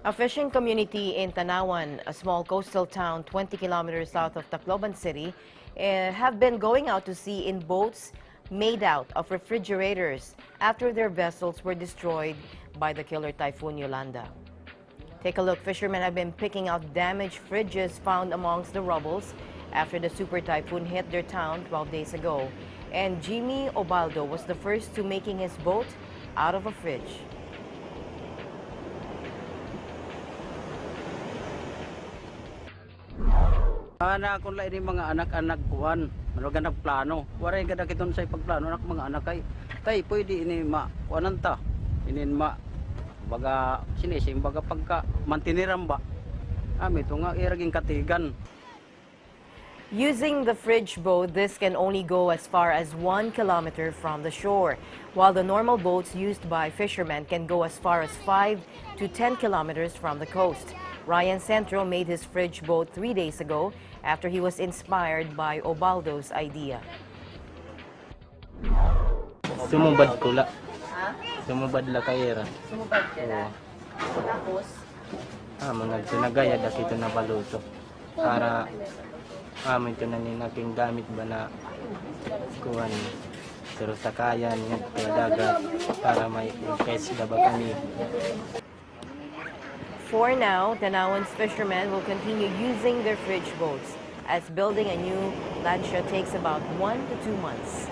A fishing community in Tanawan, a small coastal town 20 kilometers south of Tacloban City, have been going out to sea in boats made out of refrigerators after their vessels were destroyed by the killer Typhoon Yolanda. Take a look. Fishermen have been picking out damaged fridges found amongst the rubbles after the super typhoon hit their town 12 days ago. And Jimmy Obaldo was the first to making his boat out of a fridge. Ana kung lain yung mga anak-anak kuan, maluga nagplano. Waray gada kiton sa pagplano anak mga anak tay pwede ini ma kuanan ta. Inin ma baga sinisim baga pagka mantiniram ba. Ami to nga iraging katigan. Using the fridge boat, this can only go as far as 1 kilometer from the shore, while the normal boats used by fishermen can go as far as 5 to 10 kilometers from the coast. Ryan Centro made his fridge boat 3 days ago after he was inspired by Obaldo's idea. Sumubad ko la. Sumubad la kayera. Sumubad ka na? Tapos? Nagsinagaya da kito na baluto. Para amin ito na ninaking gamit ba na kuhan. Pero sakayan, dagat para may catch da ba kami. For now, Tanawan's fishermen will continue using their fridge boats, as building a new lancha takes about 1 to 2 months.